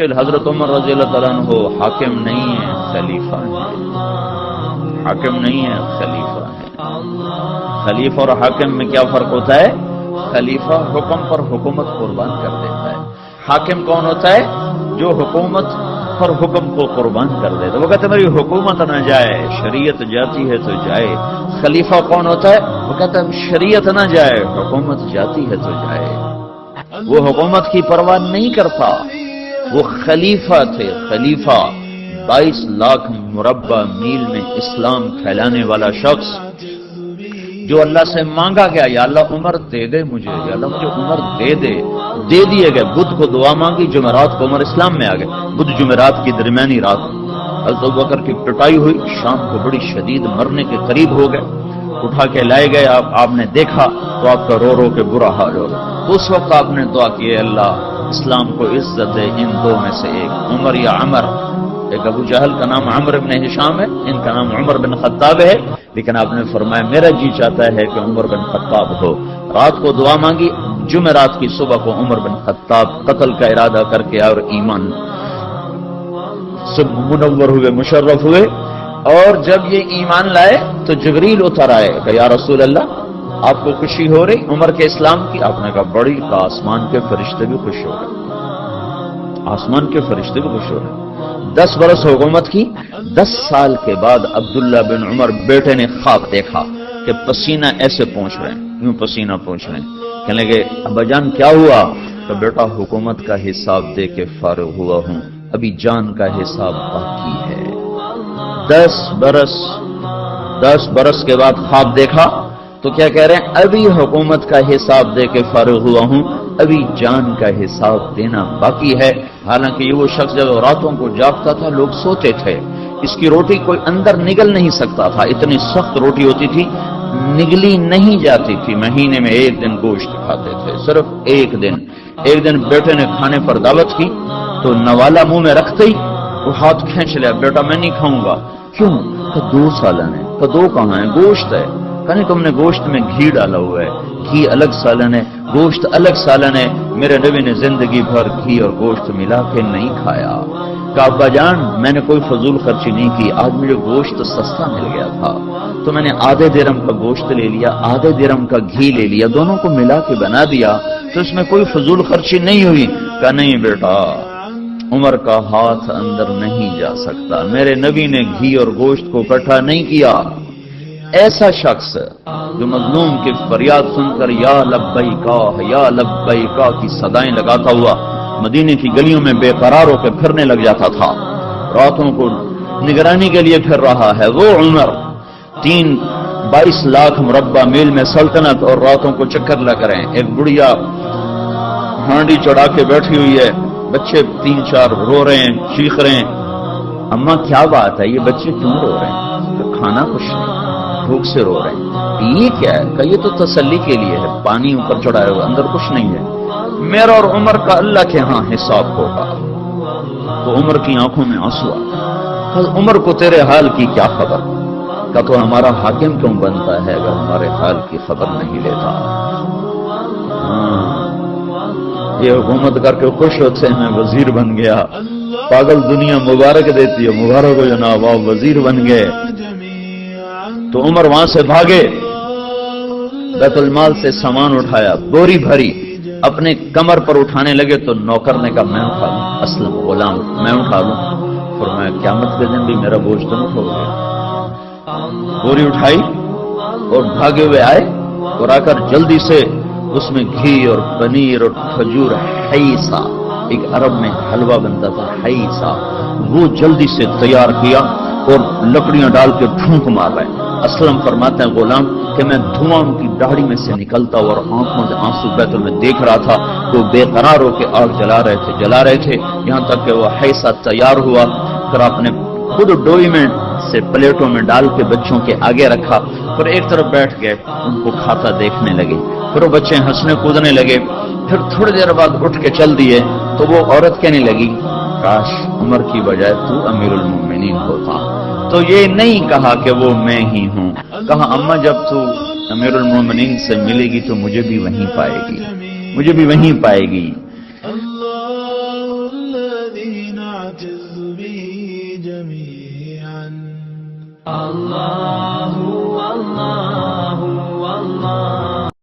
مشکل، حضرت عمر رضی اللہ تعالیٰ عنہ حاکم نہیں ہے، خلیفہ ہے، حاکم نہیں ہے، خلیفہ ہے۔ خلیفہ اور حاکم میں کیا فرق ہوتا ہے؟ خلیفہ حکم پر حکومت قربان کر دیتا ہے، حاکم کون ہوتا ہے؟ جو حکومت پر حکم کو قربان کر دیتا ہے، وہ کہتے ہیں میری حکومت نہ جائے، شریعت جاتی ہے تو جائے۔ خلیفہ کون ہوتا ہے؟ وہ کہتا ہے شریعت نہ جائے، حکومت جاتی ہے تو جائے۔ وہ حکومت کی پرواہ نہیں کرتا، وہ خلیفہ تھے، خلیفہ 22 لاکھ مربع میل میں اسلام پھیلانے والا شخص، جو اللہ سے مانگا گیا یا اللہ عمر دے دے مجھے، یا اللہ مجھے عمر دے دے، دے دیے گئے۔ بدھ کو دعا مانگی، جمعرات کو عمر اسلام میں آ گئے، بدھ جمعرات کی درمیانی رات حضرت ابوبکر کی پٹائی ہوئی، شام کو بڑی شدید مرنے کے قریب ہو گئے، اٹھا کے لائے گئے، آپ نے دیکھا تو آپ کا رو رو کے برا حال ہو گیا۔ تو اس وقت آپ نے دعا کی، اللہ اسلام کو عزت دے ان دو میں سے ایک، عمر یا عمر۔ ایک ابو جہل کا نام عمر بن ہشام ہے، ان کا نام عمر بن خطاب ہے، لیکن آپ نے فرمایا میرا جی چاہتا ہے کہ عمر بن خطاب ہو۔ رات کو دعا مانگی، جمعرات کی صبح کو عمر بن خطاب قتل کا ارادہ کر کے اور ایمان سب منور ہوئے، مشرف ہوئے۔ اور جب یہ ایمان لائے تو جبریل اتر آئے کہ یا رسول اللہ آپ کو خوشی ہو رہی عمر کے اسلام کی؟ آپ نے کہا بڑی، کہ آسمان کے فرشتے بھی خوش ہو رہے، آسمان کے فرشتے بھی خوش ہو رہے۔ 10 برس حکومت کی، 10 سال کے بعد عبداللہ بن عمر بیٹے نے خواب دیکھا کہ پسینہ ایسے پہنچ رہے ہیں، یوں پسینہ پہنچ رہے ہیں۔ کہنے لگے ابا جان کیا ہوا؟ کہ بیٹا حکومت کا حساب دے کے فارغ ہوا ہوں، ابھی جان کا حساب باقی ہے۔ 10 برس کے بعد خواب دیکھا تو کیا کہہ رہے ہیں؟ ابھی حکومت کا حساب دے کے فارغ ہوا ہوں، ابھی جان کا حساب دینا باقی ہے۔ حالانکہ یہ وہ شخص جب راتوں کو جاگتا تھا لوگ سوتے تھے، اس کی روٹی کوئی اندر نگل نہیں سکتا تھا، اتنی سخت روٹی ہوتی تھی، نگلی نہیں جاتی تھی۔ مہینے میں 1 دن گوشت کھاتے تھے، صرف 1 دن۔ ایک دن بیٹے نے کھانے پر دعوت کی تو نوالا منہ میں رکھتے ہی وہ ہاتھ کھینچ لیا، بیٹا میں نہیں کھاؤں گا۔ کیوں؟ کہ 2 سالن ہے۔ کہ 2 کہاں ہے؟ گوشت ہے۔ کہنے تم نے گوشت میں گھی ڈالا ہوا ہے، گھی الگ سالن ہے، گوشت الگ سالن ہے، میرے نبی نے زندگی بھر گھی اور گوشت ملا کے نہیں کھایا۔ کہ ابا جان میں نے کوئی فضول خرچی نہیں کی، آج مجھے گوشت سستا مل گیا تھا تو میں نے آدھے درہم کا گوشت لے لیا، آدھے درہم کا گھی لے لیا، دونوں کو ملا کے بنا دیا، تو اس میں کوئی فضول خرچی نہیں ہوئی۔ کہ نہیں بیٹا، عمر کا ہاتھ اندر نہیں جا سکتا، میرے نبی نے گھی اور گوشت کو اکٹھا نہیں کیا۔ ایسا شخص جو مظلوم کی فریاد سن کر یا لبیکا کی صدائیں لگاتا ہوا مدینے کی گلیوں میں بے قرار ہو کے پھرنے لگ جاتا تھا، راتوں کو نگرانی کے لیے پھر رہا ہے، وہ عمر 22 لاکھ مربع میل میں سلطنت اور راتوں کو چکر لگ رہے ہیں۔ ایک بڑھیا ہانڈی چڑھا کے بیٹھی ہوئی ہے، بچے 3-4 رو رہے ہیں، چیخ رہے ہیں، اماں کیا بات ہے، یہ بچے کیوں رو رہے ہیں؟ تو کھانا کچھ نہیں، بھوک سے رو رہے ہیں۔ یہ کیا ہے؟ کہ یہ تو تسلی کے لیے ہے، پانی اوپر چڑھایا ہوا، اندر کچھ نہیں ہے، میرا اور عمر کا اللہ کے ہاں حساب ہوگا۔ تو عمر کی آنکھوں میں آنسو آ، عمر کو تیرے حال کی کیا خبر؟ کہ تو ہمارا حاکم کیوں بنتا ہے اگر ہمارے حال کی خبر نہیں لیتا؟ یہ حکومت کر کے خوش ہوتے ہیں میں وزیر بن گیا، پاگل دنیا مبارک دیتی ہے، مبارک ہو جناب آپ وزیر بن گئے۔ تو عمر وہاں سے بھاگے، بیت المال سے سامان اٹھایا، بوری بھری، اپنے کمر پر اٹھانے لگے تو نوکر نے کہا میں اٹھا لوں، اسلم غلام میں اٹھا لوں۔ فرمایا قیامت کے دن بھی میرا بوجھ تم اٹھو گے۔ بوری اٹھائی اور بھاگے ہوئے آئے اور آ کر جلدی سے اس میں گھی اور پنیر اور کھجور، حیسا ایک عرب میں حلوہ بنتا تھا، حیسا، وہ جلدی سے تیار کیا اور لکڑیاں ڈال کے پھونک مار رہے۔ اسلم فرماتے ہیں غلام کہ میں دھواں ان کی داڑھی میں سے نکلتا اور آنکھوں سے آنسو بہتے میں دیکھ رہا تھا، وہ بے قرار ہو کے آگ جلا رہے تھے یہاں تک کہ وہ حیسا تیار ہوا، پھر آپ نے خود ڈوئی میں سے پلیٹوں میں ڈال کے بچوں کے آگے رکھا، پھر ایک طرف بیٹھ گئے ان کو کھاتا دیکھنے لگے، پھر وہ بچے ہنسنے کودنے لگے، پھر تھوڑی دیر بعد اٹھ کے چل دیے تو وہ عورت کہنے لگی کاش عمر کی بجائے تو امیر المومنین ہوتا۔ تو یہ نہیں کہا کہ وہ میں ہی ہوں، کہا اماں جب تو امیر المومنین سے ملے گی تو مجھے بھی وہیں پائے گی، مجھے بھی وہیں پائے گی۔ الذي نعتز به جميعا. الله